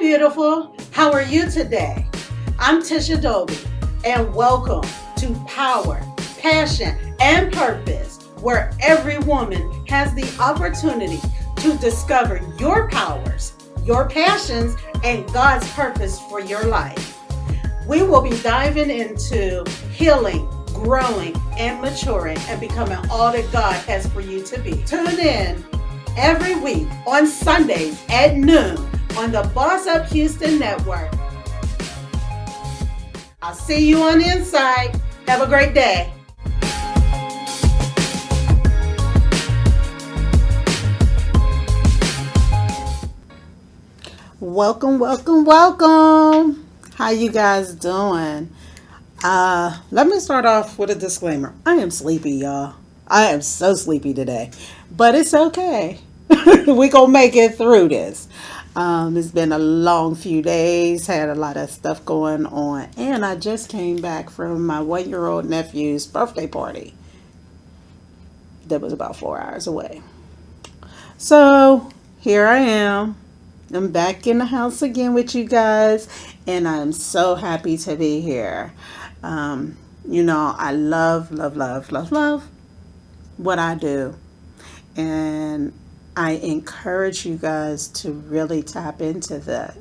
beautiful. How are you today? I'm Tisha Dolby, and welcome to Power, Passion, and Purpose, where every woman has the opportunity to discover your powers, your passions, and God's purpose for your life. We will be diving into healing, growing, and maturing, and becoming all that God has for you to be. Tune in every week on Sundays at noon on the Boss Up Houston Network. I'll see you on the inside. Have a great day. Welcome, welcome, welcome. How you guys doing? Let me start off with a disclaimer. I am sleepy, y'all. I am so sleepy today, but it's okay. We gonna make it through this. It's been a long few days. Had a lot of stuff going on, and I just came back from my 1-year-old nephew's birthday party. That was about 4 hours away. So here I am. I'm back in the house again with you guys, and I'm so happy to be here. I love what I do. And I encourage you guys to really tap into that.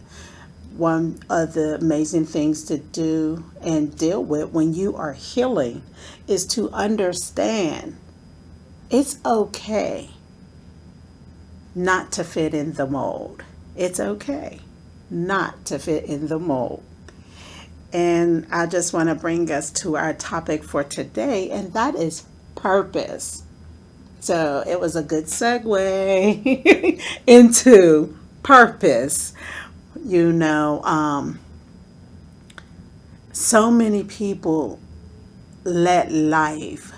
One of the amazing things to do and deal with when you are healing is to understand it's okay not to fit in the mold. It's okay not to fit in the mold. And I just want to bring us to our topic for today, and that is purpose. So it was a good segue into purpose. So many people let life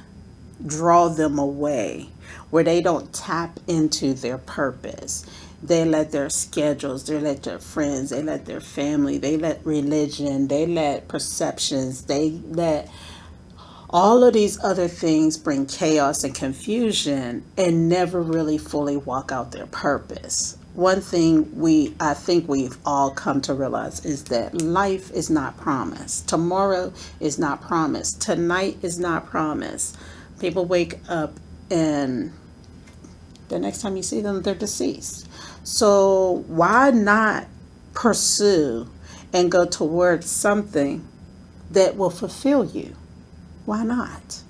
draw them away where they don't tap into their purpose. They let their schedules, they let their friends, they let their family, they let religion, they let perceptions, they let all of these other things bring chaos and confusion and never really fully walk out their purpose. One thing I think we've all come to realize is that life is not promised. Tomorrow is not promised. Tonight is not promised. People wake up and the next time you see them, they're deceased. So why not pursue and go towards something that will fulfill you? Why not?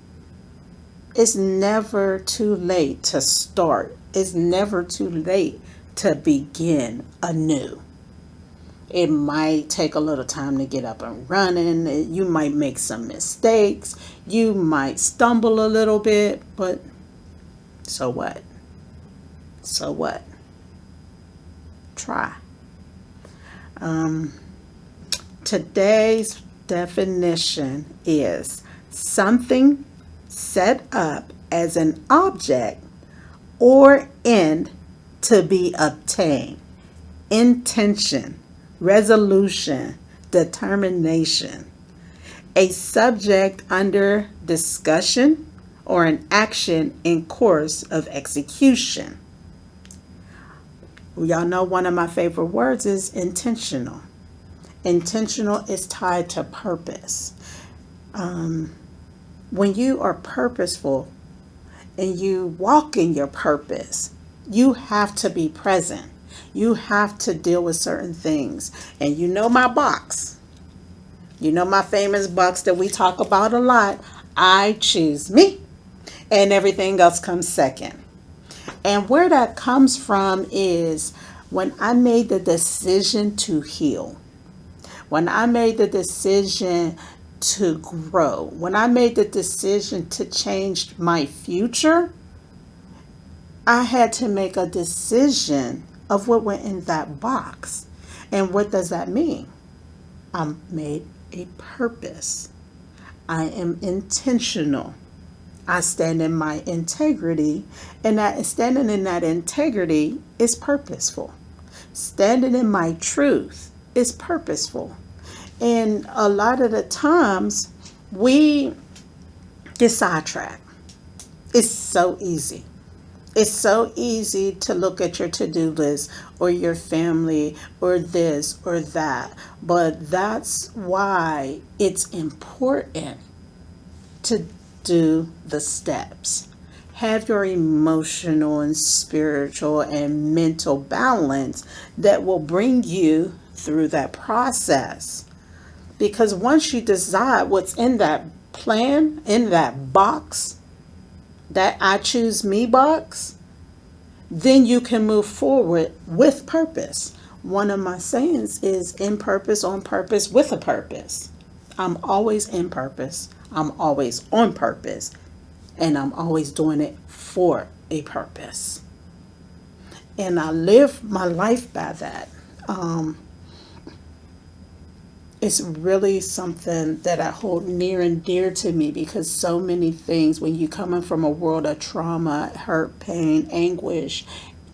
It's never too late to start. It's never too late to begin anew. It might take a little time to get up and running. You might make some mistakes. You might stumble a little bit, but so what? So what? Try. Today's definition is something set up as an object or end to be obtained. Intention, resolution, determination. A subject under discussion or an action in course of execution. Y'all know one of my favorite words is intentional. Intentional is tied to purpose. When you are purposeful and you walk in your purpose, you have to be present. You have to deal with certain things. And you know my box. You know my famous box that we talk about a lot. I choose me, and everything else comes second. And where that comes from is when I made the decision to heal, when I made the decision to grow, when I made the decision to change my future, I had to make a decision of what went in that box. And what does that mean? I made a purpose. I am intentional. I stand in my integrity, and that standing in that integrity is purposeful. Standing in my truth is purposeful. And a lot of the times we get sidetracked. It's so easy. It's so easy to look at your to-do list or your family or this or that, but that's why it's important to do the steps. Have your emotional and spiritual and mental balance that will bring you through that process. Because once you decide what's in that plan, in that box, that I choose me box, then you can move forward with purpose. One of my sayings is in purpose, on purpose, with a purpose. I'm always in purpose. I'm always on purpose. And I'm always doing it for a purpose. And I live my life by that. Um, it's really something that I hold near and dear to me because so many things, when you coming from a world of trauma, hurt, pain, anguish,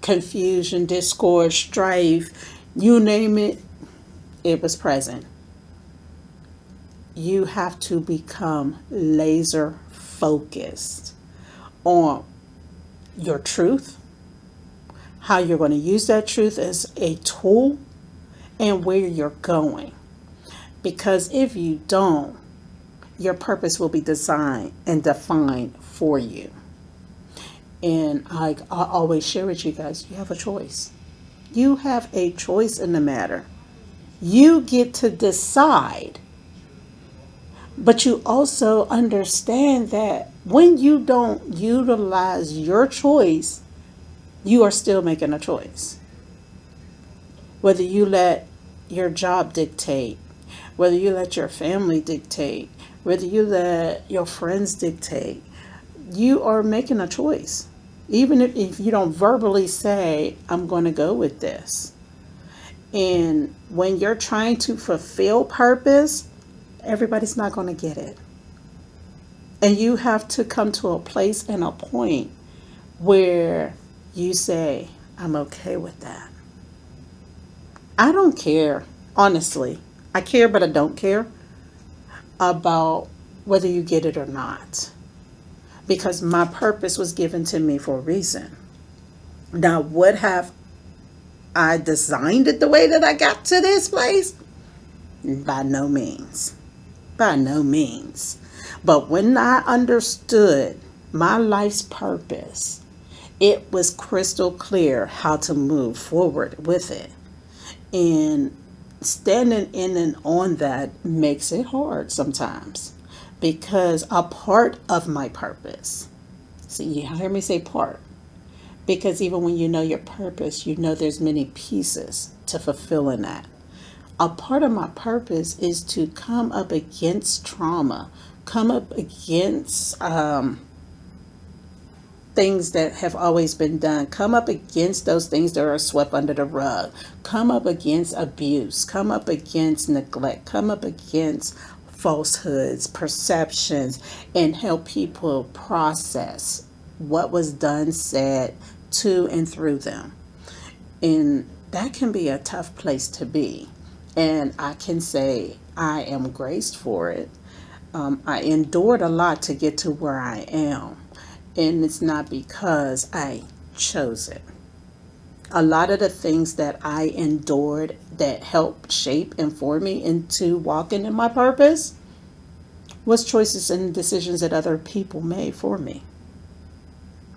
confusion, discord, strife, you name it, it was present. You have to become laser focused on your truth, how you're going to use that truth as a tool, and where you're going. Because if you don't, your purpose will be designed and defined for you. And I always share with you guys, you have a choice. You have a choice in the matter. You get to decide. But you also understand that when you don't utilize your choice, you are still making a choice. Whether you let your job dictate, whether you let your family dictate, whether you let your friends dictate, you are making a choice. Even if you don't verbally say, I'm going to go with this. And when you're trying to fulfill purpose, everybody's not going to get it. And you have to come to a place and a point where you say, I'm okay with that. I don't care, honestly. I care, but I don't care about whether you get it or not. Because my purpose was given to me for a reason. Now, would have I designed it the way that I got to this place? By no means. By no means. But when I understood my life's purpose, it was crystal clear how to move forward with it. And standing in and on that makes it hard sometimes because a part of my purpose, see, you hear me say part, because even when you know your purpose, you know there's many pieces to fulfilling that. A part of my purpose is to come up against trauma, come up against things that have always been done, come up against those things that are swept under the rug, come up against abuse, come up against neglect, come up against falsehoods, perceptions, and help people process what was done, said to and through them. And that can be a tough place to be. And I can say I am graced for it. I endured a lot to get to where I am. And it's not because I chose it. A lot of the things that I endured that helped shape and form me into walking in my purpose was choices and decisions that other people made for me.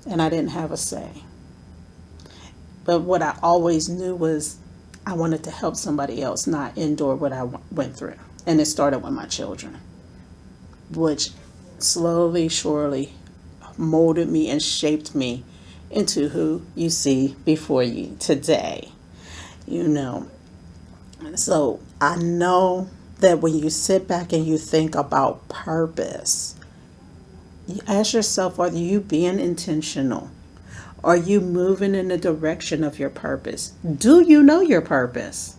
And I didn't have a say. But what I always knew was I wanted to help somebody else, not endure what I went through. And it started with my children, which slowly, surely molded me and shaped me into who you see before you today. You know, so I know that when you sit back and you think about purpose, you ask yourself, are you being intentional? Are you moving in the direction of your purpose? Do you know your purpose?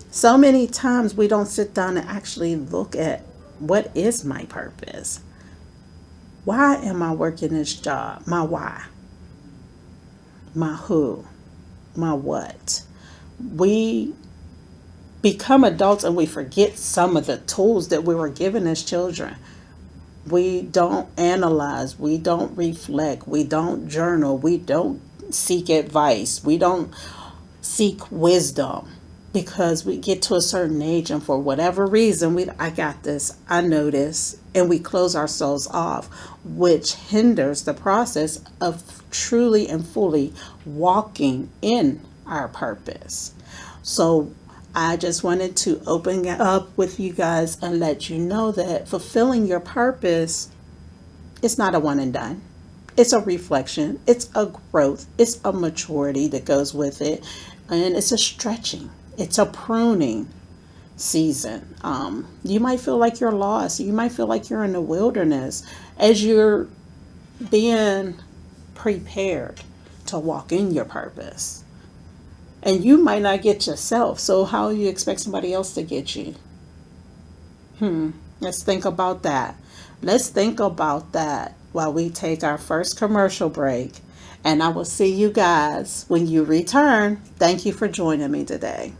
So many times we don't sit down and actually look at what is my purpose? Why am I working this job? My why. My who. My what. We become adults and we forget some of the tools that we were given as children. We don't analyze, we don't reflect, we don't journal, we don't seek advice, we don't seek wisdom, because we get to a certain age and for whatever reason I got this, I know this, and we close ourselves off, which hinders the process of truly and fully walking in our purpose. So I just wanted to open it up with you guys and let you know that fulfilling your purpose is not a one and done. It's a reflection, it's a growth, it's a maturity that goes with it, and it's a stretching, it's a pruning season. You might feel like you're lost, you might feel like you're in the wilderness as you're being prepared to walk in your purpose. And you might not get yourself, so how do you expect somebody else to get you? Let's think about that. Let's think about that while we take our first commercial break. And I will see you guys when you return. Thank you for joining me today.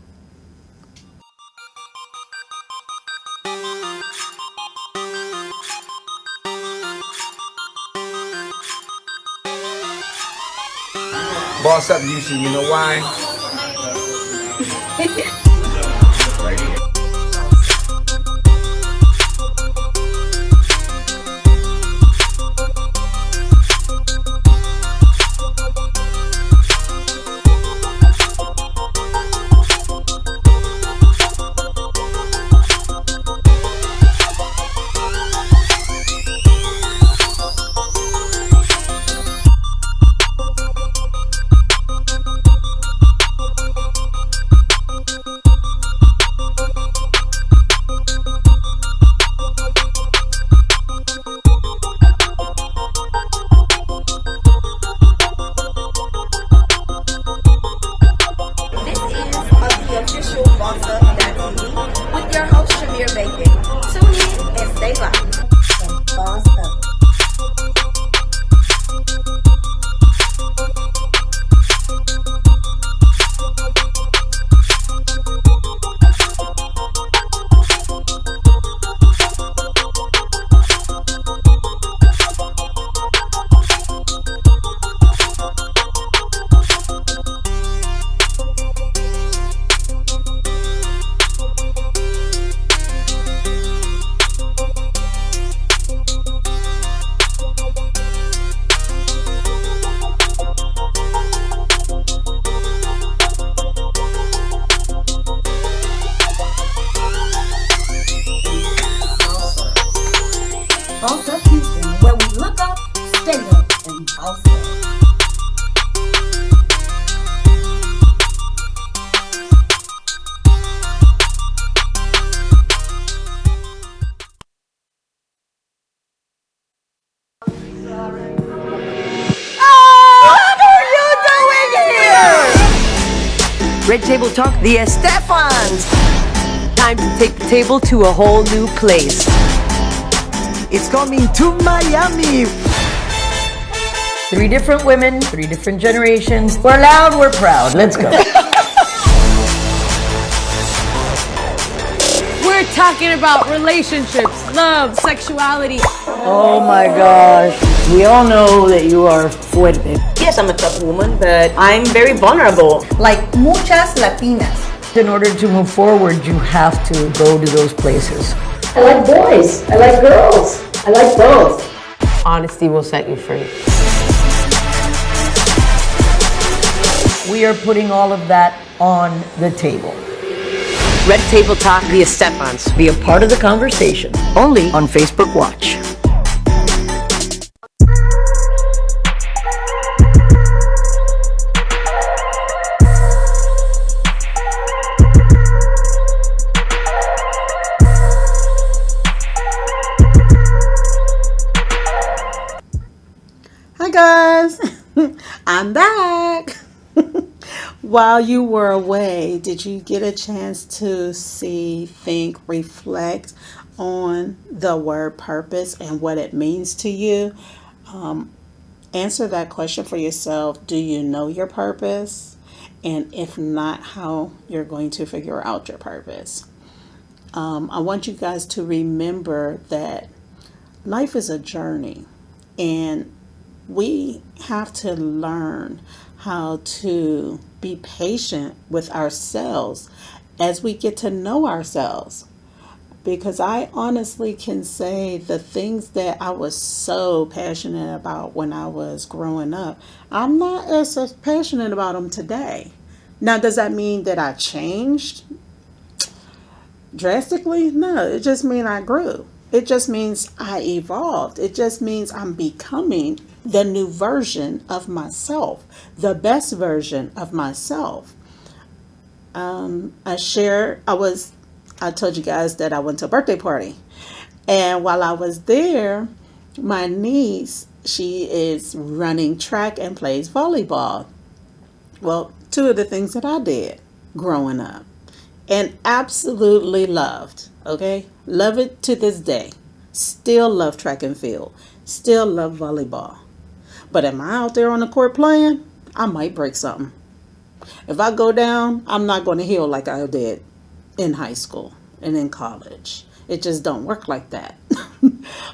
Boss up, Houston. You know why? Right here. This is the official Boss Up.TV with your host Shamir Bacon. Tune in and stay locked. Boss Up. Boss Up Houston, where we look up, stay up, and boss up. What are you doing here? Red Table Talk, the Estefans. Time to take the table to a whole new place. It's coming to Miami. 3 different women, 3 different generations. We're loud, we're proud. Let's go. We're talking about relationships, love, sexuality. Oh my gosh. We all know that you are fuerte. Yes, I'm a tough woman, but I'm very vulnerable. Like muchas Latinas. In order to move forward, you have to go to those places. I like boys. I like girls. I like both. Honesty will set you free. We are putting all of that on the table. Red Table Talk, the Estefans. Be a part of the conversation. Only on Facebook Watch. Hi guys, I'm back. While you were away, did you get a chance to see, think, reflect on the word purpose and what it means to you? Answer that question for yourself. Do you know your purpose? And if not, how you're going to figure out your purpose. I want you guys to remember that life is a journey, and we have to learn how to be patient with ourselves as we get to know ourselves. Because I honestly can say the things that I was so passionate about when I was growing up, I'm not as passionate about them today. Now, does that mean that I changed drastically? No, it just means I grew. It just means I evolved. It just means I'm becoming the new version of myself, the best version of myself. I told you guys that I went to a birthday party. And while I was there, my niece, she is running track and plays volleyball. Well, two of the things that I did growing up and absolutely loved, okay? Love it to this day. Still love track and field. Still love volleyball. But am I out there on the court playing? I might break something. If I go down, I'm not going to heal like I did in high school and in college. It just don't work like that.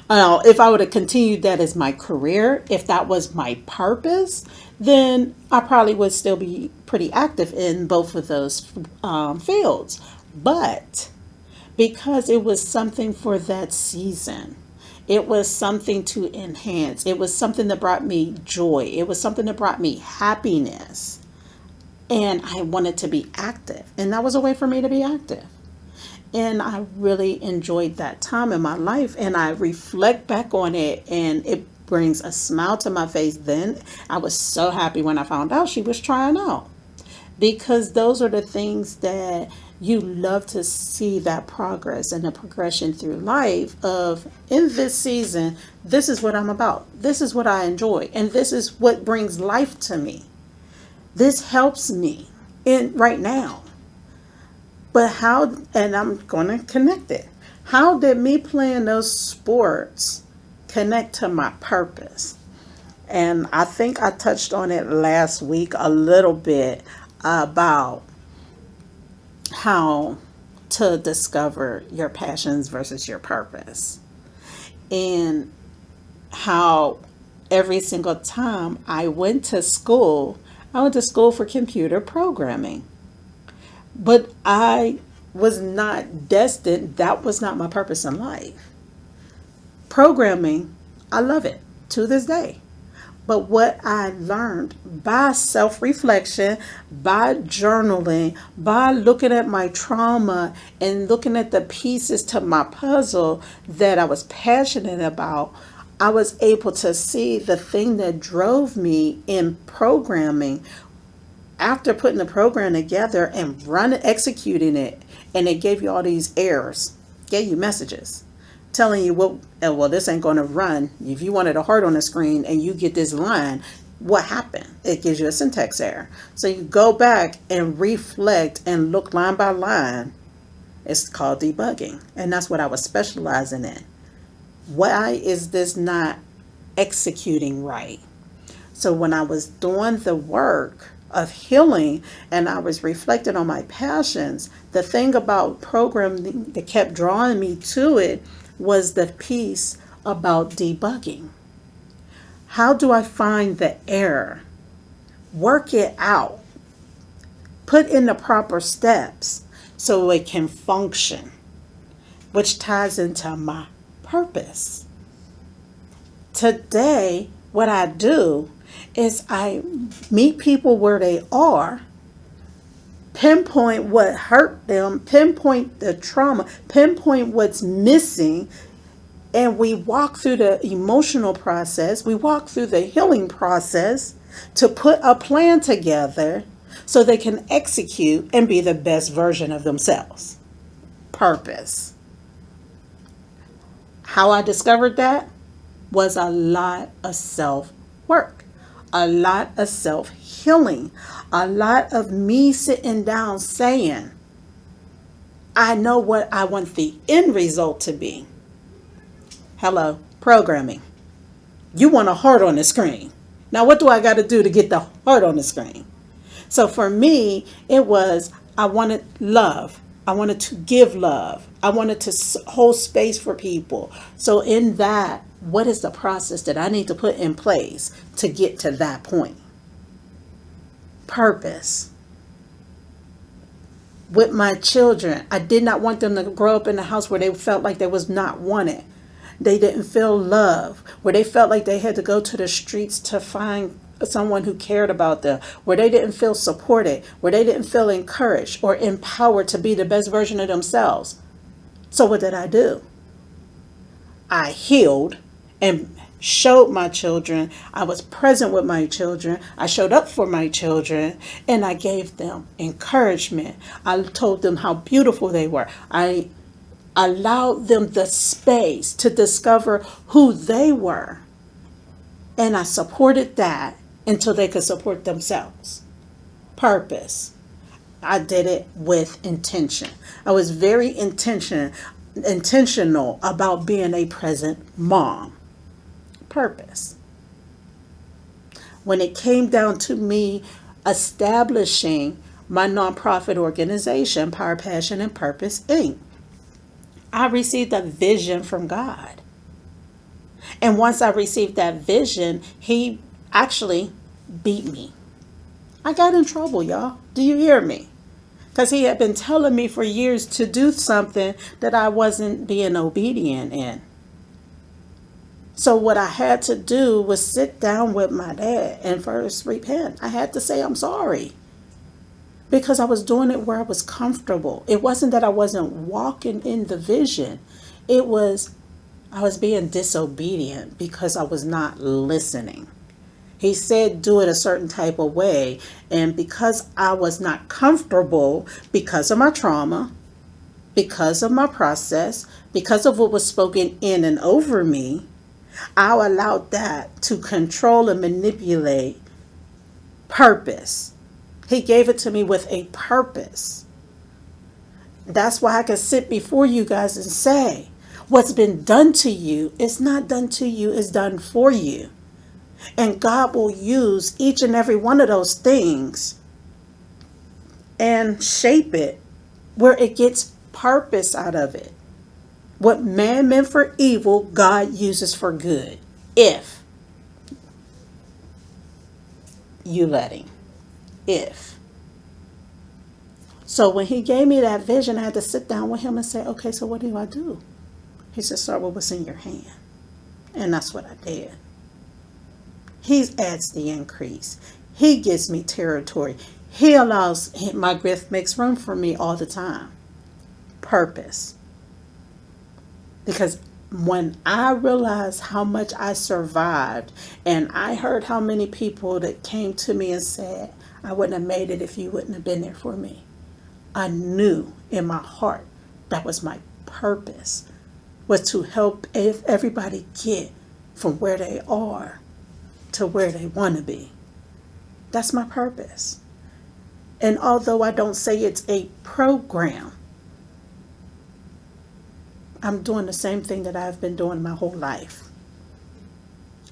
If I would have continued that as my career, if that was my purpose, then I probably would still be pretty active in both of those fields. But because it was something for that season, it was something to enhance. It was something that brought me joy. It was something that brought me happiness. And I wanted to be active. And that was a way for me to be active. And I really enjoyed that time in my life. And I reflect back on it, and it brings a smile to my face. Then I was so happy when I found out she was trying out, because those are the things that you love to see, that progress and the progression through life of, in this season, this is what I'm about. This is what I enjoy. And this is what brings life to me. This helps me in right now. But how, and I'm going to connect it. How did me playing those sports connect to my purpose? And I think I touched on it last week a little bit about how to discover your passions versus your purpose. And how every single time I went to school for computer programming. But I was not destined, that was not my purpose in life. Programming, I love it to this day. But what I learned by self-reflection, by journaling, by looking at my trauma and looking at the pieces to my puzzle that I was passionate about, I was able to see the thing that drove me in programming. After putting the program together and executing it, and it gave you all these errors, gave you messages telling you, well, this ain't going to run. If you wanted a heart on the screen and you get this line, what happened? It gives you a syntax error. So you go back and reflect and look line by line. It's called debugging. And that's what I was specializing in. Why is this not executing right? So when I was doing the work of healing and I was reflecting on my passions, the thing about programming that kept drawing me to it was the piece about debugging. How do I find the error? Work it out. Put in the proper steps so it can function, which ties into my purpose. Today, what I do is I meet people where they are, pinpoint what hurt them, pinpoint the trauma, pinpoint what's missing, and we walk through the emotional process, we walk through the healing process to put a plan together so they can execute and be the best version of themselves. Purpose. How I discovered that was a lot of self-work. A lot of self-healing, a lot of me sitting down saying, I know what I want the end result to be. Hello, programming. You want a heart on the screen. Now, what do I got to do to get the heart on the screen? So for me, it was, I wanted love. I wanted to give love. I wanted to hold space for people. So in that, what is the process that I need to put in place to get to that point? Purpose. With my children, I did not want them to grow up in a house where they felt like they was not wanted. They didn't feel love, where they felt like they had to go to the streets to find someone who cared about them, where they didn't feel supported, where they didn't feel encouraged or empowered to be the best version of themselves. So what did I do? I healed and showed my children. I was present with my children. I showed up for my children, and I gave them encouragement. I told them how beautiful they were. I allowed them the space to discover who they were. And I supported that until they could support themselves. Purpose. I did it with intention. I was very intentional about being a present mom. Purpose. When it came down to me establishing my nonprofit organization, Power, Passion, and Purpose, Inc., I received a vision from God. And once I received that vision, He actually beat me. I got in trouble, y'all. Do you hear me? Because He had been telling me for years to do something that I wasn't being obedient in. So what I had to do was sit down with my dad and first repent. I had to say I'm sorry. Because I was doing it where I was comfortable. It wasn't that I wasn't walking in the vision. It was I was being disobedient because I was not listening. He said do it a certain type of way. And because I was not comfortable, because of my trauma, because of my process, because of what was spoken in and over me, I allowed that to control and manipulate purpose. He gave it to me with a purpose. That's why I can sit before you guys and say, what's been done to you is not done to you, it's done for you. And God will use each and every one of those things and shape it where it gets purpose out of it. What man meant for evil, God uses for good. If you let Him. If. So when He gave me that vision, I had to sit down with Him and say, okay, so what do I do? He said, start with what's in your hand. And that's what I did. He adds the increase. He gives me territory. He allows, my gift makes room for me all the time. Purpose. Because when I realized how much I survived, and I heard how many people that came to me and said, I wouldn't have made it if you wouldn't have been there for me. I knew in my heart that was my purpose, was to help everybody get from where they are to where they want to be. That's my purpose. And although I don't say it's a program, I'm doing the same thing that I've been doing my whole life.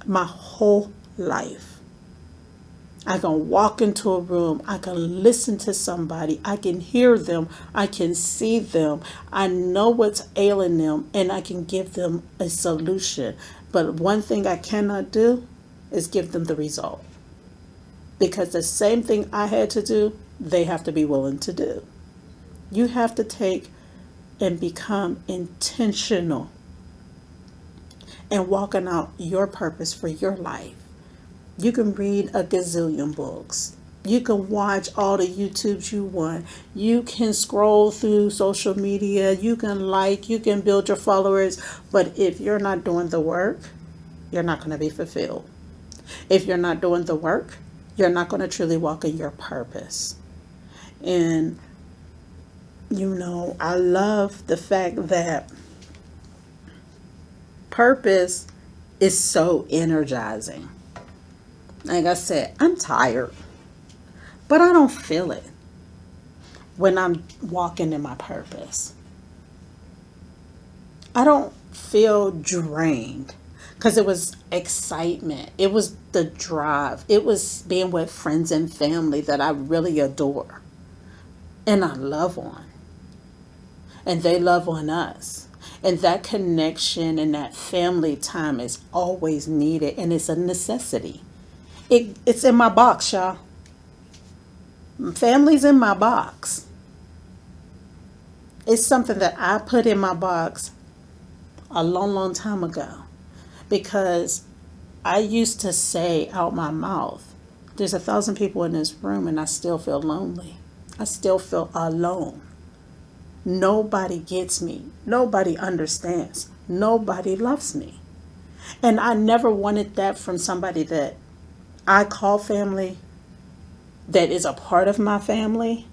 My whole life. I can walk into a room. I can listen to somebody. I can hear them. I can see them. I know what's ailing them, and I can give them a solution. But one thing I cannot do is give them the result. Because the same thing I had to do, they have to be willing to do. You have to take and become intentional and walking out your purpose for your life. You can read a gazillion books. You can watch all the YouTubes you want. You can scroll through social media. You can build your followers. But if you're not doing the work, you're not going to be fulfilled. If you're not doing the work, you're not going to truly walk in your purpose. And I love the fact that purpose is so energizing. Like I said, I'm tired, but I don't feel it when I'm walking in my purpose. I don't feel drained because it was excitement. It was the drive. It was being with friends and family that I really adore and I love on. and they love on us. And that connection and that family time is always needed, and it's a necessity. It's in my box, y'all. Family's in my box. It's something that I put in my box a long, long time ago, because I used to say out my mouth, there's 1,000 people in this room and I still feel lonely. I still feel alone. Nobody gets me. Nobody understands. Nobody loves me. And I never wanted that from somebody that I call family, that is a part of my family.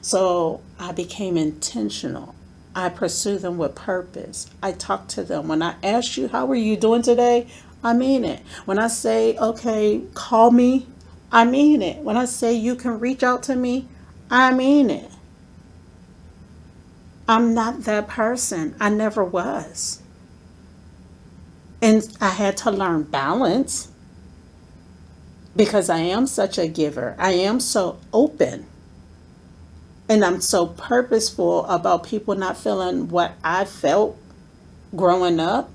So I became intentional. I pursue them with purpose. I talk to them. When I ask you, how are you doing today? I mean it. When I say, okay, call me, I mean it. When I say you can reach out to me, I mean it. I'm not that person. I never was. And I had to learn balance, because I am such a giver. I am so open. And I'm so purposeful about people not feeling what I felt growing up,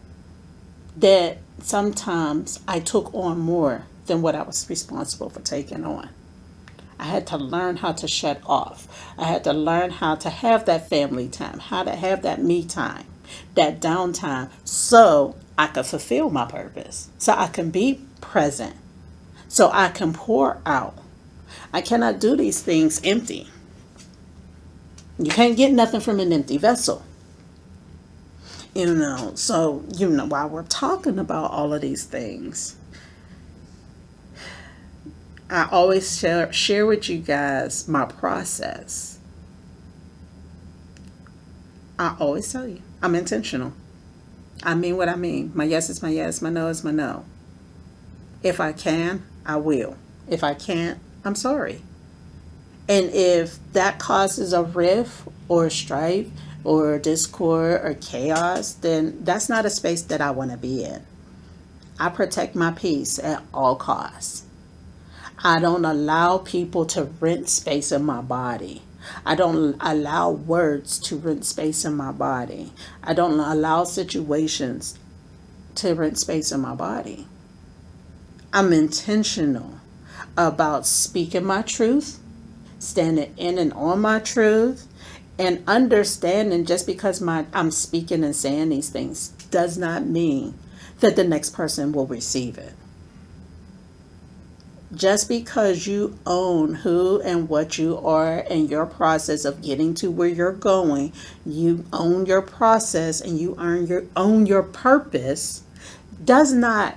that sometimes I took on more than what I was responsible for taking on. I had to learn how to shut off. I had to learn how to have that family time, how to have that me time, that downtime, so I could fulfill my purpose, so I can be present, so I can pour out. I cannot do these things empty. You can't get nothing from an empty vessel. So, while we're talking about all of these things, I always share with you guys my process. I always tell you, I'm intentional. I mean what I mean. My yes is my yes, my no is my no. If I can, I will. If I can't, I'm sorry. And if that causes a rift or strife or discord or chaos, then that's not a space that I want to be in. I protect my peace at all costs. I don't allow people to rent space in my body. I don't allow words to rent space in my body. I don't allow situations to rent space in my body. I'm intentional about speaking my truth, standing in and on my truth, and understanding just because I'm speaking and saying these things does not mean that the next person will receive it. Just because you own who and what you are and your process of getting to where you're going, you own your process and you own your purpose, does not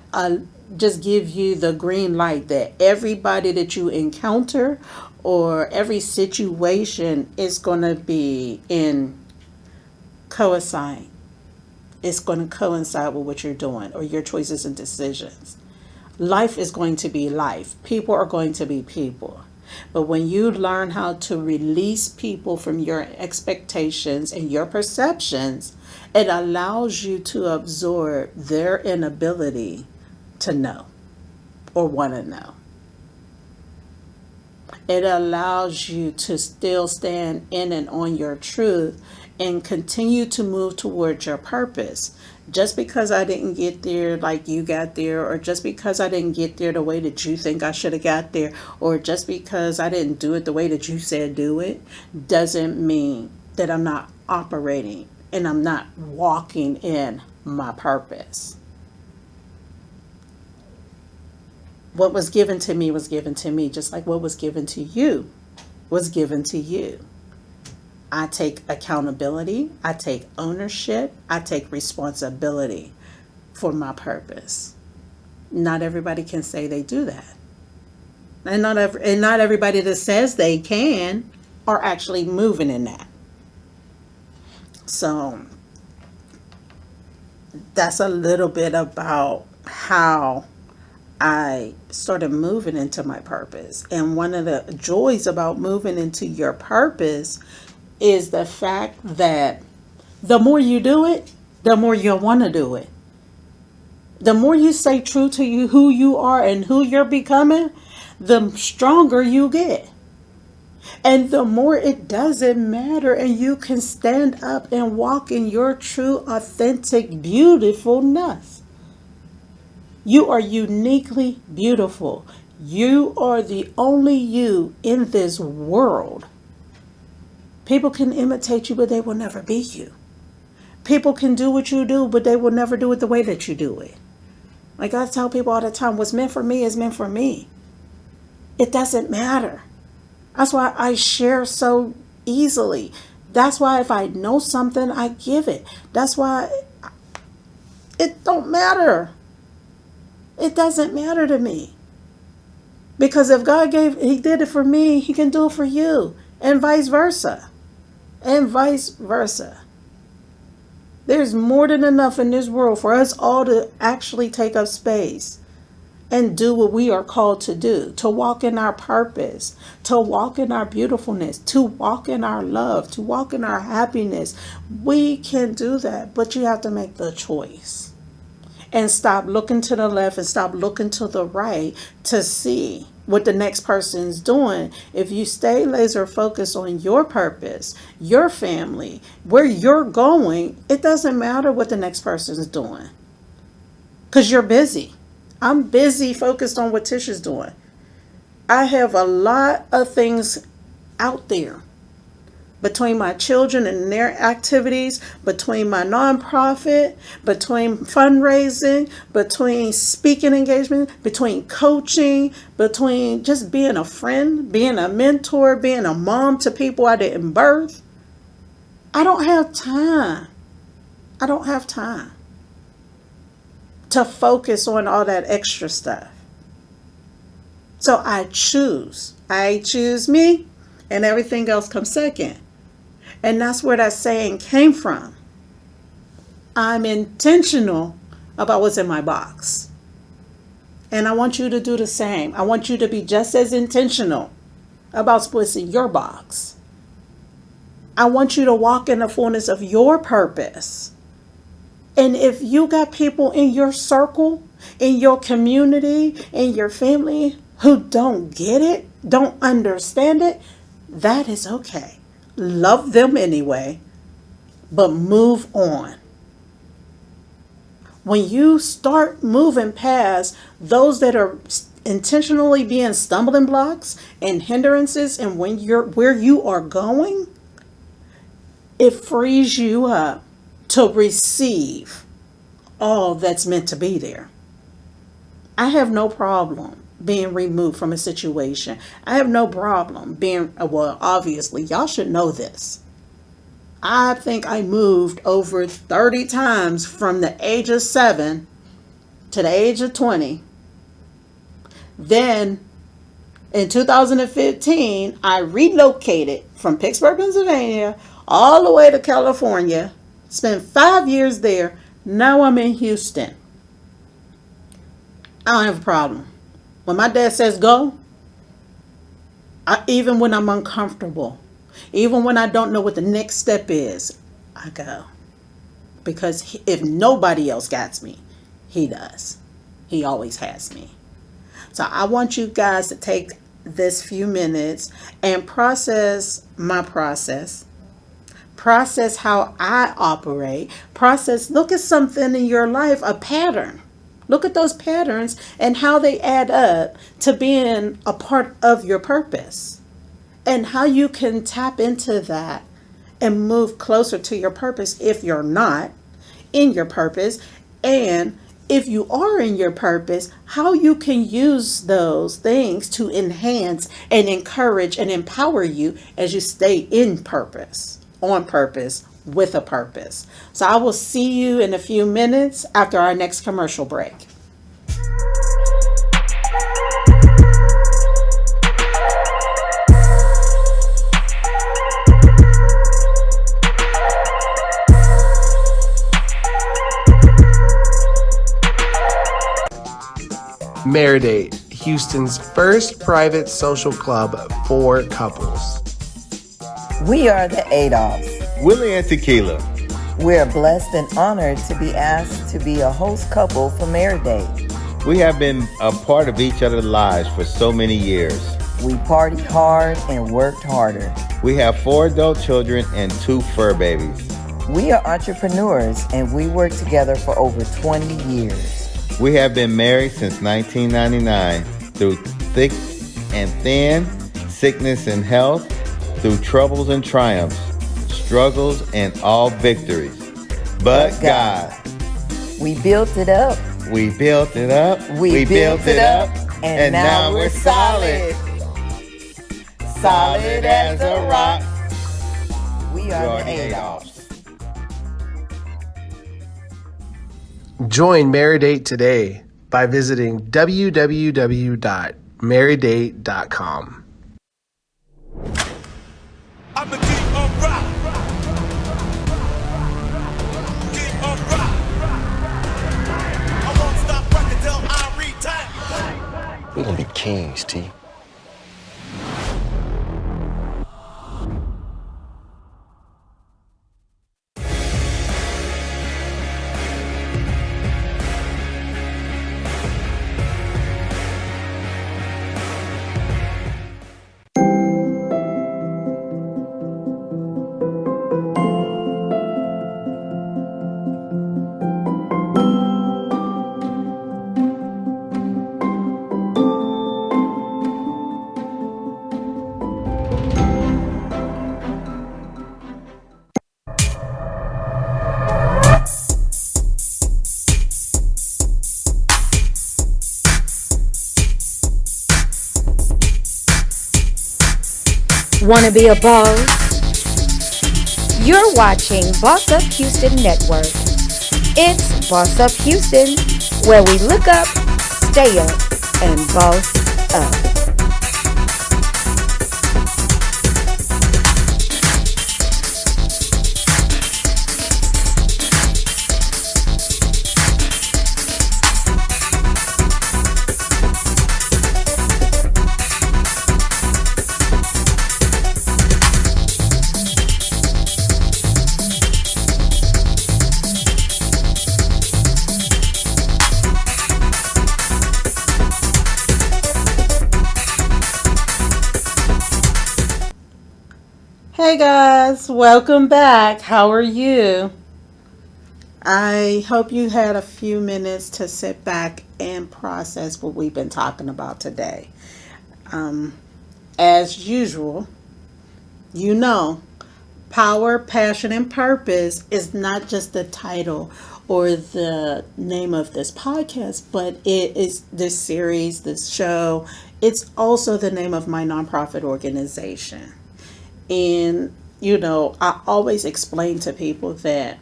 just give you the green light that everybody that you encounter or every situation is going to be in coincide. It's going to coincide with what you're doing or your choices and decisions. Life is going to be life. People are going to be people. But when you learn how to release people from your expectations and your perceptions, it allows you to absorb their inability to know or want to know. It allows you to still stand in and on your truth and continue to move towards your purpose. Just because I didn't get there like you got there, or just because I didn't get there the way that you think I should have got there, or just because I didn't do it the way that you said do it, doesn't mean that I'm not operating and I'm not walking in my purpose. What was given to me was given to me, just like what was given to you was given to you. I take accountability, I take ownership, I take responsibility for my purpose. Not everybody can say they do that. And not everybody that says they can are actually moving in that. So that's a little bit about how I started moving into my purpose. And one of the joys about moving into your purpose is the fact that the more you do it, the more you'll want to do it. The more you stay true to who you are and who you're becoming, the stronger you get. And the more it doesn't matter, and you can stand up and walk in your true, authentic, beautifulness. You are uniquely beautiful. You are the only you in this world. People can imitate you, but they will never be you. People can do what you do, but they will never do it the way that you do it. Like I tell people all the time, what's meant for me is meant for me. It doesn't matter. That's why I share so easily. That's why if I know something, I give it. That's why it don't matter. It doesn't matter to me. Because if He did it for me, He can do it for you. And vice versa. And vice versa. There's more than enough in this world for us all to actually take up space and do what we are called to do, to walk in our purpose, to walk in our beautifulness, to walk in our love, to walk in our happiness. We can do that, but you have to make the choice and stop looking to the left and stop looking to the right to see what the next person's doing. If you stay laser focused on your purpose, your family, where you're going, it doesn't matter what the next person's doing because you're busy. I'm busy focused on what Tisha's doing. I have a lot of things out there between my children and their activities, between my nonprofit, between fundraising, between speaking engagement, between coaching, between just being a friend, being a mentor, being a mom to people I didn't birth. I don't have time. I don't have time to focus on all that extra stuff. So I choose me, and everything else comes second. And that's where that saying came from. I'm intentional about what's in my box. And I want you to do the same. I want you to be just as intentional about what's in your box. I want you to walk in the fullness of your purpose. And if you got people in your circle, in your community, in your family who don't get it, don't understand it, that is okay. Love them anyway, but move on. When you start moving past those that are intentionally being stumbling blocks and hindrances, and when you're where you are going, it frees you up to receive all that's meant to be there. I have no problem being removed from a situation. I have no problem being, well, obviously, y'all should know this. I think I moved over 30 times from the age of 7 to the age of 20. Then in 2015, I relocated from Pittsburgh, Pennsylvania, all the way to California, spent 5 years there. Now I'm in Houston. I don't have a problem. When my dad says go, even when I'm uncomfortable, even when I don't know what the next step is, I go. Because if nobody else got me, he does. He always has me. So I want you guys to take this few minutes and process my process. Process how I operate. Look at something in your life, a pattern. Look at those patterns and how they add up to being a part of your purpose. And how you can tap into that and move closer to your purpose if you're not in your purpose. And if you are in your purpose, how you can use those things to enhance and encourage and empower you as you stay in purpose, on purpose, with a purpose. So I will see you in a few minutes after our next commercial break. Maridate, Houston's first private social club for couples. We are the Adolphs. Willie and Tequila. We're blessed and honored to be asked to be a host couple for Maridate. We have been a part of each other's lives for so many years. We partied hard and worked harder. We have 4 adult children and 2 fur babies. We are entrepreneurs and we work together for over 20 years. We have been married since 1999 through thick and thin, sickness and health, through troubles and triumphs, struggles and all victories. But God. We built it up. We built it up. We built it up. And now we're solid. Solid as a rock. We are the Adolphs. Join Marriedate today by visiting www.marriedate.com. I'ma keep on rock. Keep on rock. I won't stop rocking till I retire. We're gonna be kings, T. Wanna be a boss? You're watching Boss Up Houston Network. It's Boss Up Houston, where we look up, stay up, and boss up. Hey guys, welcome back. How are you? I hope you had a few minutes to sit back and process what we've been talking about today. As usual, you know, power, passion, and purpose is not just the title or the name of this podcast, but it is this series, this show. It's also the name of my nonprofit organization. And, you know, I always explain to people that,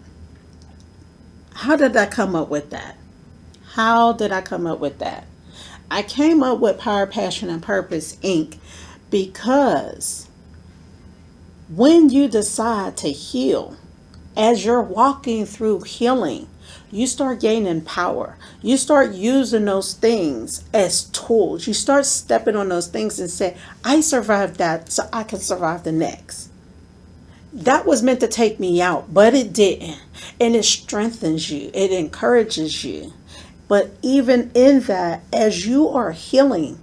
how did I come up with that? How did I come up with that? I came up with Power, Passion, and Purpose, Inc. because when you decide to heal, as you're walking through healing, you start gaining power. You start using those things as tools. You start stepping on those things and say, I survived that, so I can survive the next. That was meant to take me out, but it didn't. And it strengthens you. It encourages you. But even in that, as you are healing,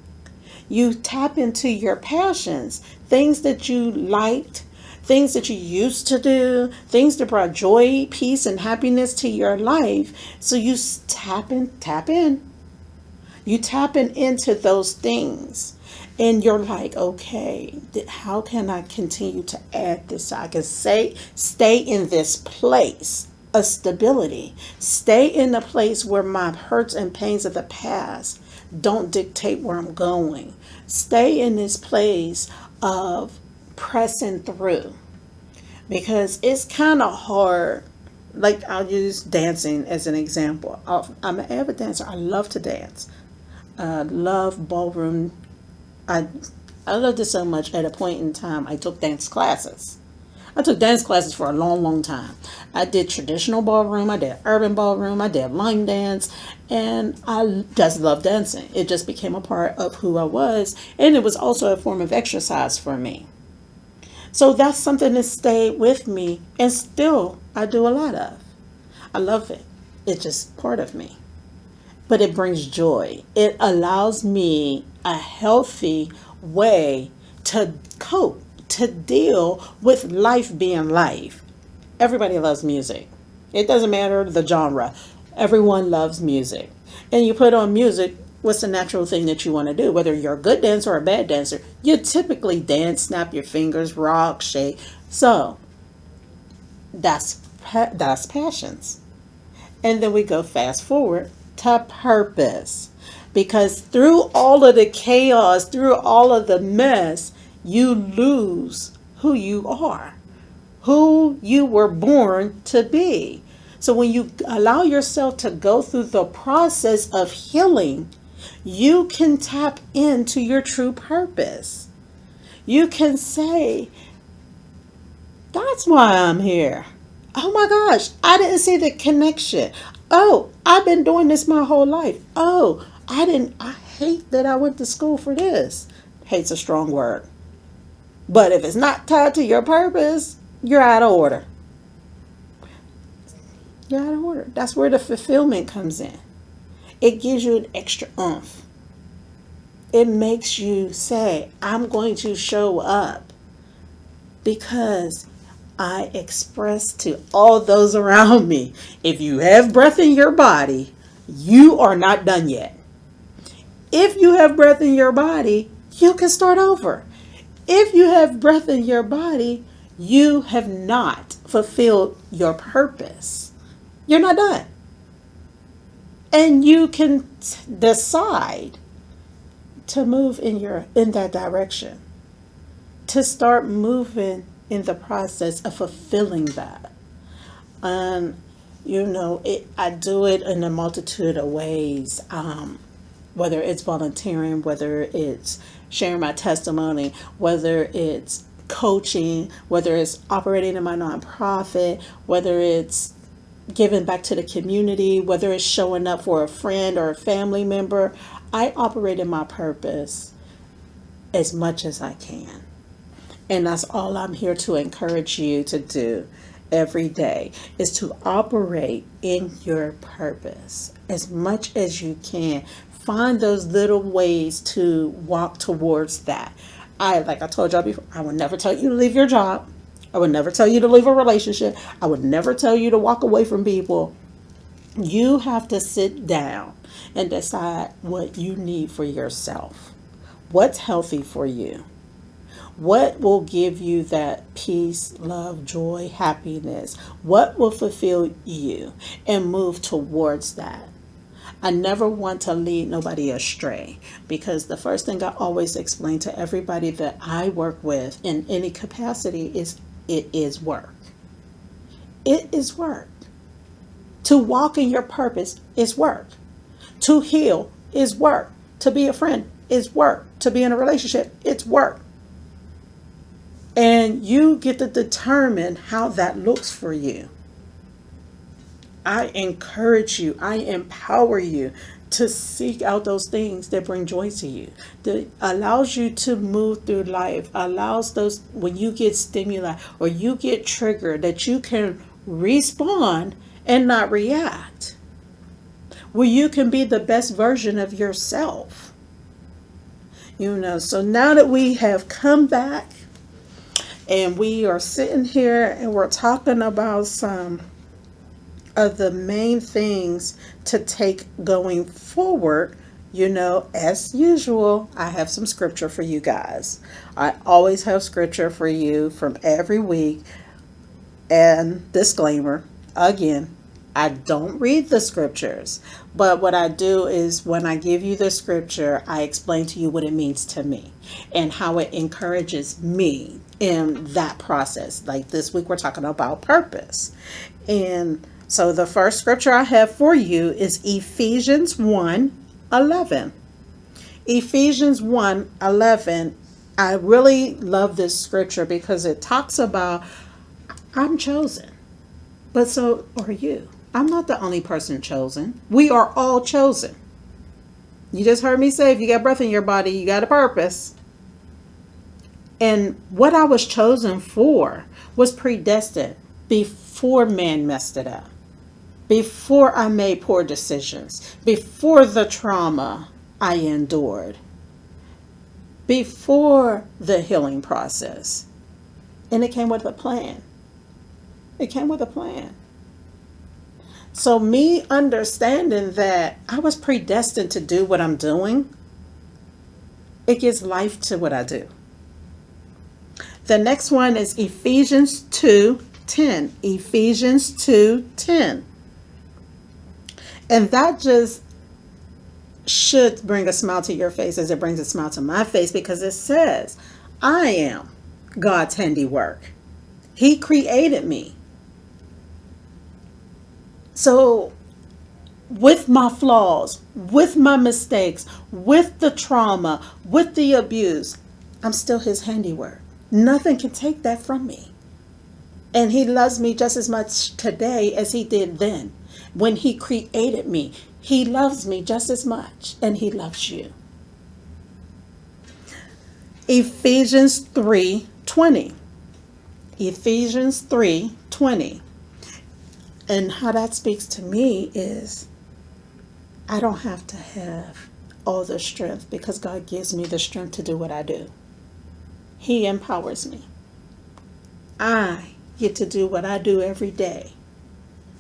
you tap into your passions, things that you liked, things that you used to do, things that brought joy, peace, and happiness to your life. So you tap in. You tapping into those things. And you're like, okay, how can I continue to add this? So I can stay in this place of stability. Stay in the place where my hurts and pains of the past don't dictate where I'm going. Stay in this place of pressing through, because it's kind of hard. Like, I'll use dancing as an example. I'm an avid dancer. I love to dance. I love ballroom. I loved it so much. At a point in time, I took dance classes. I took dance classes for a long, long time. I did traditional ballroom, I did urban ballroom, I did line dance, and I just love dancing. It just became a part of who I was, and it was also a form of exercise for me. So that's something that stayed with me, and still I do a lot of. I love it. It's just part of me. But it brings joy. It allows me a healthy way to cope, to deal with life being life. Everybody loves music. It doesn't matter the genre. Everyone loves music. And you put on music, what's the natural thing that you want to do? Whether you're a good dancer or a bad dancer, you typically dance, snap your fingers, rock, shake. So that's passions. And then we go fast forward to purpose. Because through all of the chaos, through all of the mess, you lose who you are, who you were born to be. So when you allow yourself to go through the process of healing, you can tap into your true purpose. You can say, that's why I'm here. Oh my gosh, I didn't see the connection. Oh, I've been doing this my whole life. Oh, I hate that I went to school for this. Hate's a strong word. But if it's not tied to your purpose, you're out of order. You're out of order. That's where the fulfillment comes in. It gives you an extra oomph. It makes you say, I'm going to show up because I express to all those around me, if you have breath in your body, you are not done yet. If you have breath in your body, you can start over. If you have breath in your body, you have not fulfilled your purpose. You're not done. And you can decide to move in that direction, to start moving in the process of fulfilling that. And I do it in a multitude of ways. Whether it's volunteering, whether it's sharing my testimony, whether it's coaching, whether it's operating in my nonprofit, whether it's giving back to the community, whether it's showing up for a friend or a family member, I operate in my purpose as much as I can. And that's all I'm here to encourage you to do every day, is to operate in your purpose as much as you can. Find those little ways to walk towards that. Like I told y'all before, I would never tell you to leave your job. I would never tell you to leave a relationship. I would never tell you to walk away from people. You have to sit down and decide what you need for yourself. What's healthy for you? What will give you that peace, love, joy, happiness? What will fulfill you? And move towards that. I never want to lead nobody astray, because the first thing I always explain to everybody that I work with in any capacity is it is work. It is work. To walk in your purpose is work. To heal is work. To be a friend is work. To be in a relationship, it's work. And you get to determine how that looks for you. I encourage you, I empower you to seek out those things that bring joy to you, that allows you to move through life, allows those, when you get stimuli or you get triggered, that you can respond and not react, where you can be the best version of yourself. So now that we have come back and we are sitting here and we're talking about some of the main things to take going forward, as usual, I have some scripture for you guys. I always have scripture for you from every week. And disclaimer, again, I don't read the scriptures, but what I do is when I give you the scripture, I explain to you what it means to me and how it encourages me in that process. Like this week, we're talking about purpose. And so the first scripture I have for you is Ephesians 1:11. Ephesians 1:11. I really love this scripture because it talks about I'm chosen, but so are you. I'm not the only person chosen. We are all chosen. You just heard me say, if you got breath in your body, you got a purpose. And what I was chosen for was predestined before man messed it up, before I made poor decisions, before the trauma I endured. before the healing process. And it came with a plan. It came with a plan. So me understanding that I was predestined to do what I'm doing, it gives life to what I do. The next one is Ephesians 2:10. Ephesians 2:10. And that just should bring a smile to your face as it brings a smile to my face, because it says, I am God's handiwork. He created me. So with my flaws, with my mistakes, with the trauma, with the abuse, I'm still his handiwork. Nothing can take that from me. And he loves me just as much today as he did then. When he created me, he loves me just as much, and he loves you. Ephesians 3:20. Ephesians 3:20. And how that speaks to me is, I don't have to have all the strength, because God gives me the strength to do what I do. He empowers me. I get to do what I do every day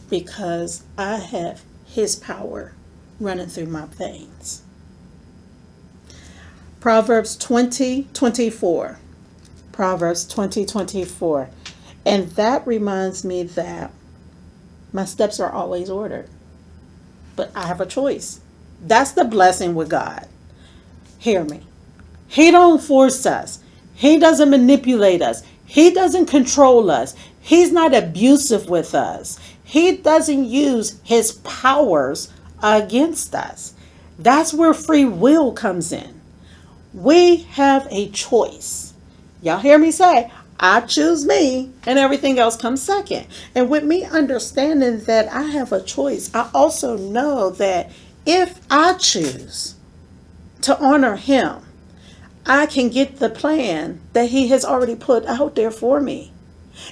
because I have his power running through my veins. Proverbs 20:24. Proverbs 20:24. And that reminds me that my steps are always ordered. But I have a choice. That's the blessing with God. Hear me. He don't force us. He doesn't manipulate us. He doesn't control us. He's not abusive with us. He doesn't use his powers against us. That's where free will comes in. We have a choice. Y'all hear me say, I choose me, and everything else comes second. And with me understanding that I have a choice, I also know that if I choose to honor him, I can get the plan that he has already put out there for me.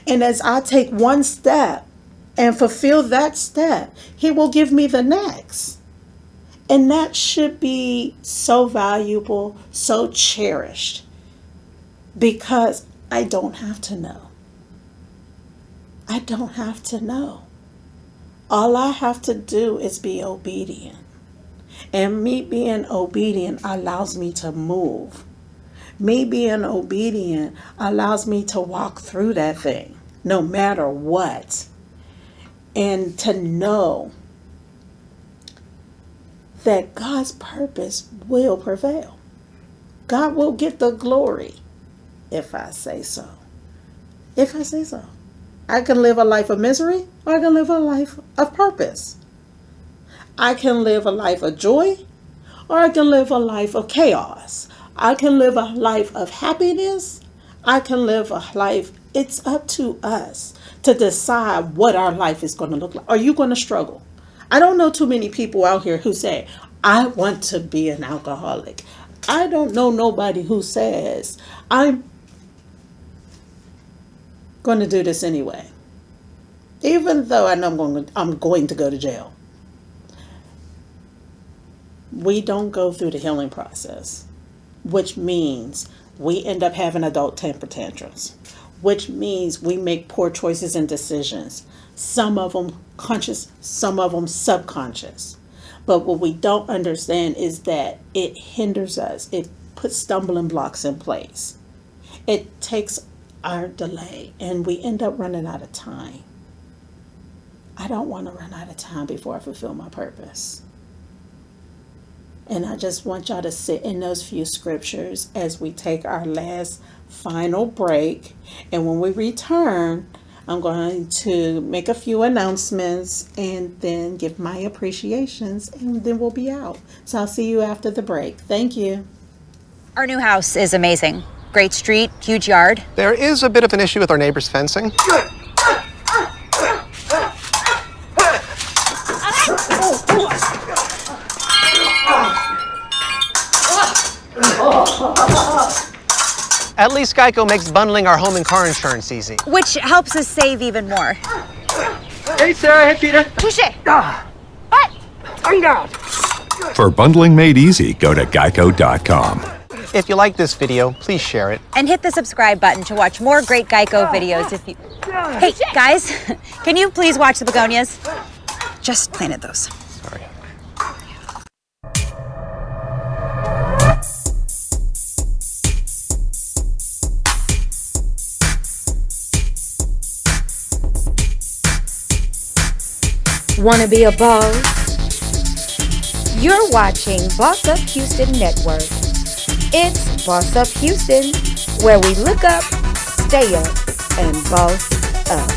And as I take one step and fulfill that step, he will give me the next. And that should be so valuable, so cherished, because I don't have to know. I don't have to know. All I have to do is be obedient. And me being obedient allows me to move. Me being obedient allows me to walk through that thing, no matter what. And to know that God's purpose will prevail. God will get the glory if I say so. If I say so. I can live a life of misery, or I can live a life of purpose. I can live a life of joy, or I can live a life of chaos. I can live a life of happiness. I can live a life. It's up to us to decide what our life is going to look like. Are you going to struggle? I don't know too many people out here who say, I want to be an alcoholic. I don't know nobody who says, I'm going to do this anyway, even though I know I'm going to go to jail. We don't go through the healing process, which means we end up having adult temper tantrums, which means we make poor choices and decisions. Some of them conscious, some of them subconscious. But what we don't understand is that it hinders us. It puts stumbling blocks in place. It takes our delay, and we end up running out of time. I don't want to run out of time before I fulfill my purpose. And I just want y'all to sit in those few scriptures as we take our last final break. And when we return, I'm going to make a few announcements and then give my appreciations, and then we'll be out. So I'll see you after the break. Thank you. Our new house is amazing. Great street, huge yard. There is a bit of an issue with our neighbor's fencing. At least Geico makes bundling our home and car insurance easy. Which helps us save even more. Hey, Sarah. Hey, Peter. Touche. What? Tongue out. For bundling made easy, go to geico.com. If you like this video, please share it. And hit the subscribe button to watch more great Geico videos if you... Hey, guys, can you please watch the begonias? Just planted those. Sorry. Wanna be a boss? You're watching Boss Up Houston Network. It's Boss Up Houston, where we look up, stay up, and boss up.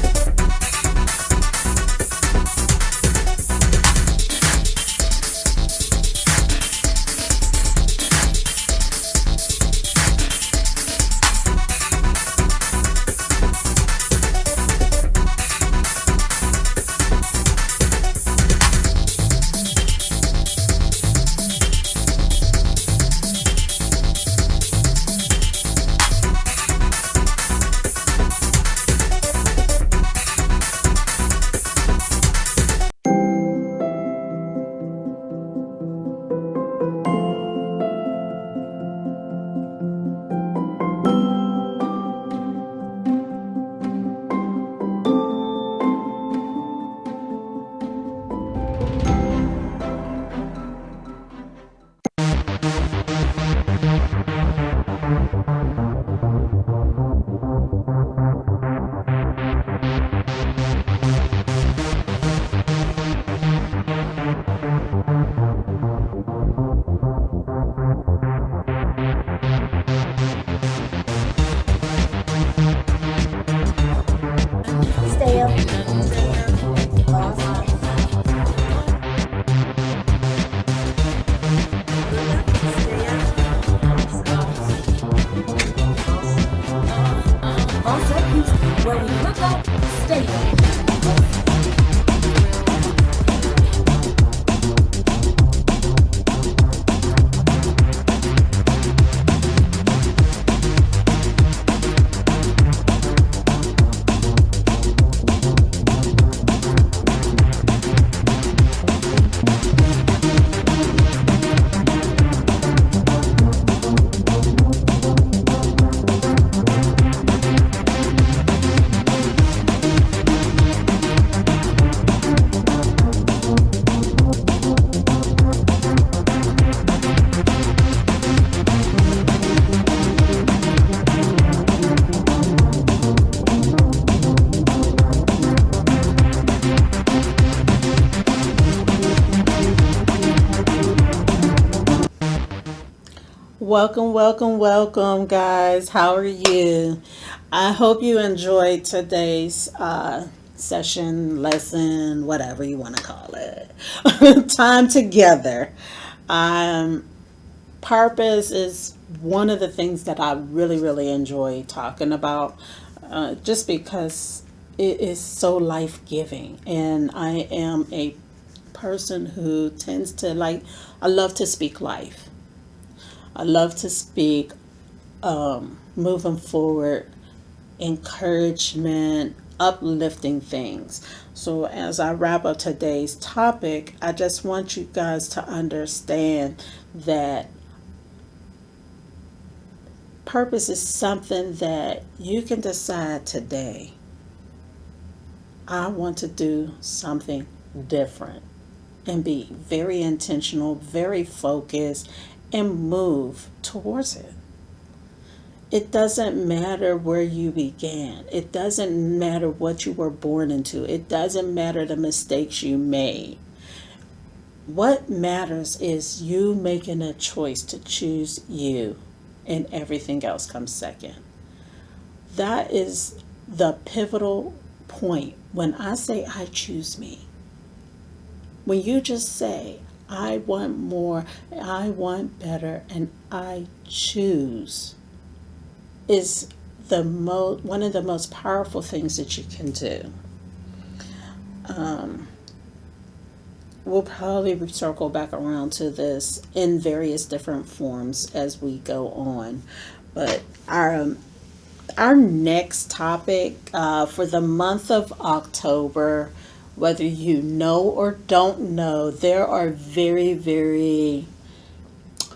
Stay up. Boss up. Boss Up Houston, where we look up, stay up. Welcome, welcome, welcome, guys. How are you? I hope you enjoyed today's session, lesson, whatever you want to call it. Time together. Purpose is one of the things that I really, really enjoy talking about, just because it is so life-giving. And I am a person who tends to I love to speak life. I love to speak moving forward, encouragement, uplifting things. So as I wrap up today's topic, I just want you guys to understand that purpose is something that you can decide today. I want to do something different and be very intentional, very focused, and move towards it. It doesn't matter where you began. It doesn't matter what you were born into. It doesn't matter the mistakes you made. What matters is you making a choice to choose you, and everything else comes second. That is the pivotal point when I say I choose me. When you just say, I want more, I want better, and I choose, is one of the most powerful things that you can do. We'll probably circle back around to this in various different forms as we go on. But our next topic for the month of October, whether you know or don't know, there are very, very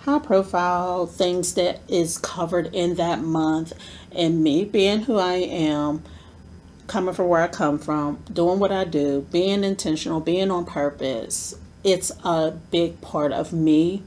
high profile things that is covered in that month. And me being who I am, coming from where I come from, doing what I do, being intentional, being on purpose, it's a big part of me,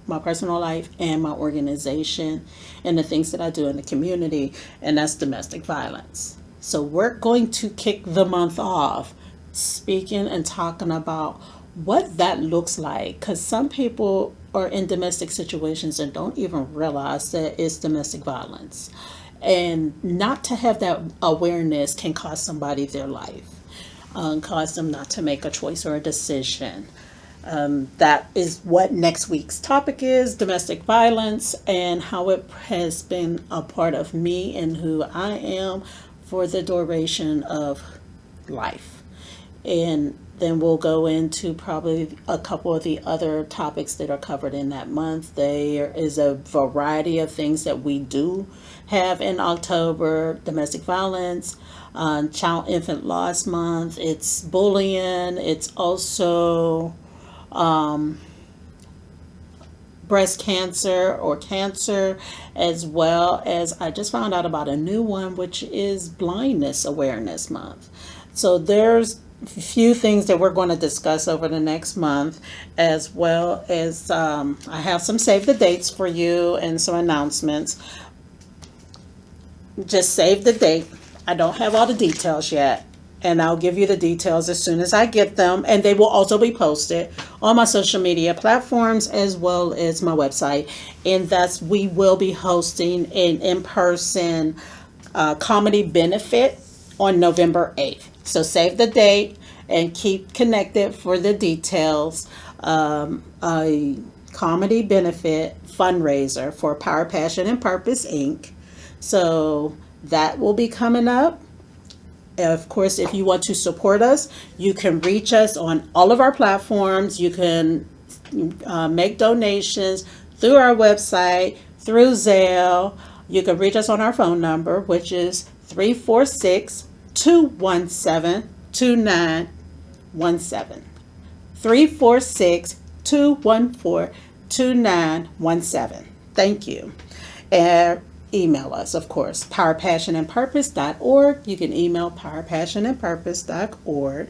my personal life, and my organization, and the things that I do in the community, and that's domestic violence. So we're going to kick the month off speaking and talking about what that looks like, because some people are in domestic situations and don't even realize that it's domestic violence. And not to have that awareness can cost somebody their life, cause them not to make a choice or a decision. That is what next week's topic is: domestic violence, and how it has been a part of me and who I am for the duration of life. And then we'll go into probably a couple of the other topics that are covered in that month. There is a variety of things that we do have in October: domestic violence, child infant loss month, it's bullying, it's also breast cancer or cancer, as well as I just found out about a new one, which is blindness awareness month. So there's a few things that we're going to discuss over the next month, as well as I have some save the dates for you and some announcements. Just save the date. I don't have all the details yet, and I'll give you the details as soon as I get them, and they will also be posted on my social media platforms as well as my website. And thus, we will be hosting an in-person comedy benefit on November 8th. So save the date and keep connected for the details. A comedy benefit fundraiser for Power, Passion, and Purpose, Inc. So that will be coming up. Of course, if you want to support us, you can reach us on all of our platforms. You can make donations through our website, through Zelle. You can reach us on our phone number, which is 346-217-2917. 346-214-2917. Thank you. And email us, of course, powerpassionandpurpose.org. You can email powerpassionandpurpose.org.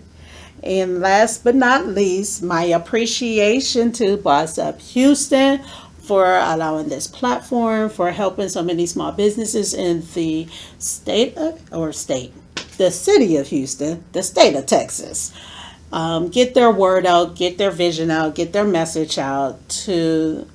And last but not least, my appreciation to Boss Up Houston for allowing this platform, for helping so many small businesses in the the city of Houston, the state of Texas, get their word out, get their vision out, get their message out to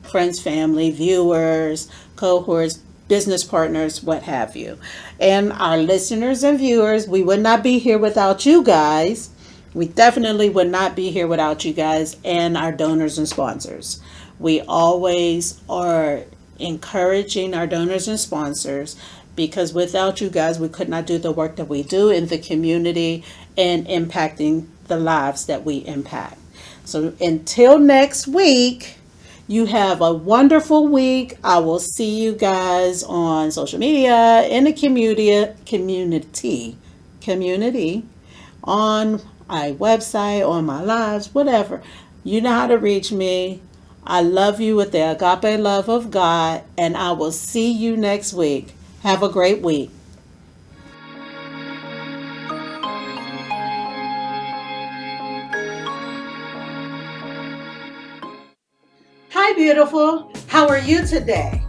friends, family, viewers, cohorts, business partners, what have you. And our listeners and viewers, we would not be here without you guys. We definitely would not be here without you guys and our donors and sponsors. We always are encouraging our donors and sponsors, because without you guys, we could not do the work that we do in the community and impacting the lives that we impact. So until next week, you have a wonderful week. I will see you guys on social media, in the community, on my website, on my lives, whatever. You know how to reach me. I love you with the agape love of God, and I will see you next week. Have a great week. Hi, beautiful. How are you today?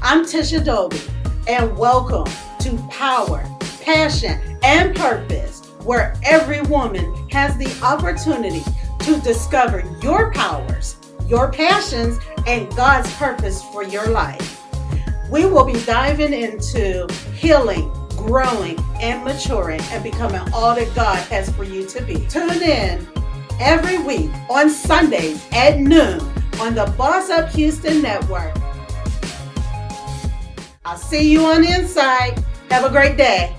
I'm Tisha Dolby, and welcome to Power, Passion, and Purpose, where every woman has the opportunity to discover your powers, your passions, and God's purpose for your life. We will be diving into healing, growing, and maturing, and becoming all that God has for you to be. Tune in every week on Sundays at noon on the Boss Up Houston Network. I'll see you on the inside. Have a great day.